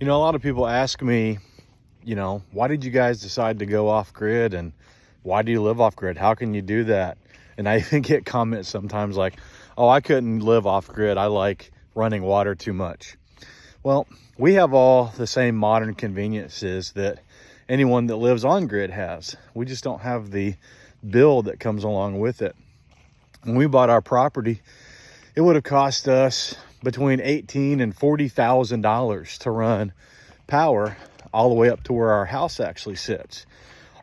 You know, a lot of people ask me, why did you guys decide to go off grid, and why do you live off grid? How can you do that? And I even get comments sometimes like, oh, I couldn't live off grid. I like running water too much. Well, we have all the same modern conveniences that anyone that lives on grid has. We just don't have the bill that comes along with it. When we bought our property, it would have cost us between $18,000 and $40,000 to run power all the way up to where our house actually sits.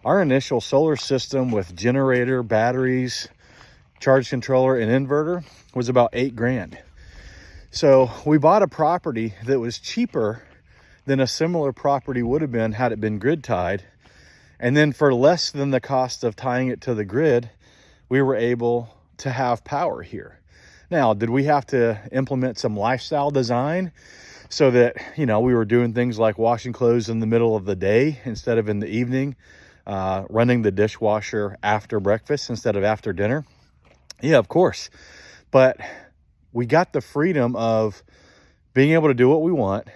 Our initial solar system with generator, batteries, charge controller, and inverter was about $8,000. So we bought a property that was cheaper than a similar property would have been had it been grid tied. And then for less than the cost of tying it to the grid, we were able to have power here. Now, did we have to implement some lifestyle design so that, we were doing things like washing clothes in the middle of the day instead of in the evening, running the dishwasher after breakfast instead of after dinner? Yeah, of course. But we got the freedom of being able to do what we want,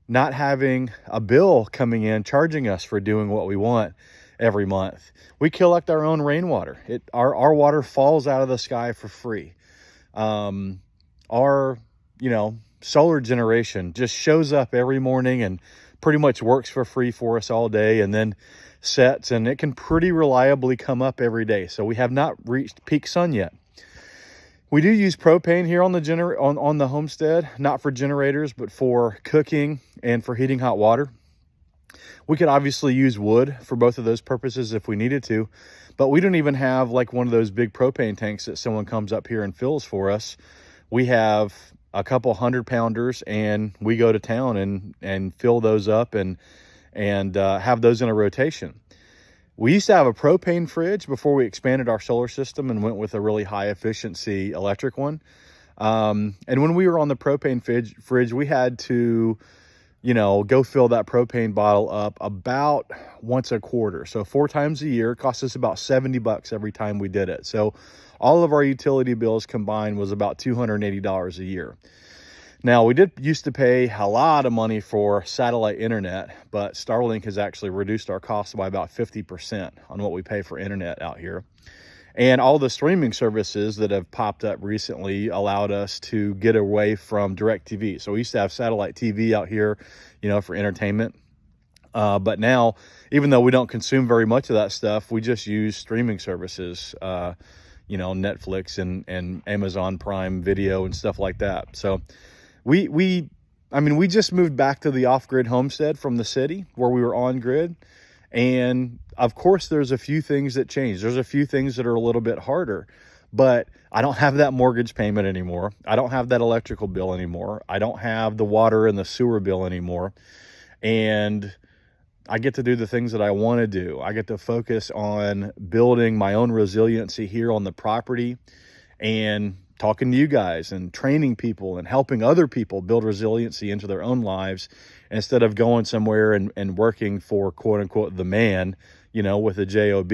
not having a bill coming in charging us for doing what we want every month. We collect our own rainwater. Our water falls out of the sky for free. Our solar generation just shows up every morning and pretty much works for free for us all day, and then sets, and it can pretty reliably come up every day. So we have not reached peak sun yet. We do use propane here on the homestead, not for generators, but for cooking and for heating hot water. We could obviously use wood for both of those purposes if we needed to, but we don't even have like one of those big propane tanks that someone comes up here and fills for us. We have a couple 100-pounders, and we go to town and fill those up and have those in a rotation. We used to have a propane fridge before we expanded our solar system and went with a really high efficiency electric one. And when we were on the propane fridge, we had to, go fill that propane bottle up about once a quarter. So 4 times a year. It cost us about $70 every time we did it. So all of our utility bills combined was about $280 a year. Now, we used to pay a lot of money for satellite internet, but Starlink has actually reduced our costs by about 50% on what we pay for internet out here. And all the streaming services that have popped up recently allowed us to get away from DirecTV. So we used to have satellite TV out here, for entertainment. But now, even though we don't consume very much of that stuff, we just use streaming services, Netflix and Amazon Prime Video and stuff like that. So we just moved back to the off-grid homestead from the city where we were on grid. And of course, there's a few things that change. There's a few things that are a little bit harder, but I don't have that mortgage payment anymore. I don't have that electrical bill anymore. I don't have the water and the sewer bill anymore. And I get to do the things that I want to do. I get to focus on building my own resiliency here on the property and talking to you guys and training people and helping other people build resiliency into their own lives instead of going somewhere and working for quote unquote the man, with a job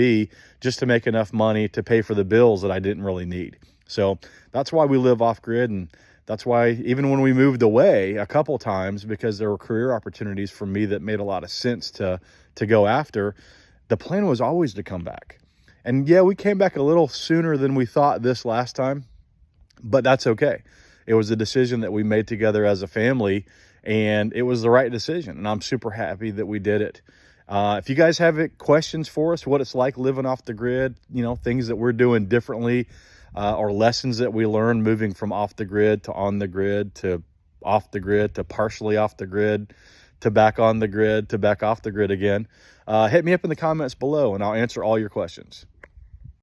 just to make enough money to pay for the bills that I didn't really need. So that's why we live off grid. And that's why even when we moved away a couple times, because there were career opportunities for me that made a lot of sense to go after, the plan was always to come back. And yeah, we came back a little sooner than we thought this last time, but that's okay. It was a decision that we made together as a family, and it was the right decision. And I'm super happy that we did it. If you guys have questions for us, what it's like living off the grid, things that we're doing differently, or lessons that we learned moving from off the grid to on the grid to off the grid to partially off the grid to back on the grid to back off the grid again, hit me up in the comments below and I'll answer all your questions.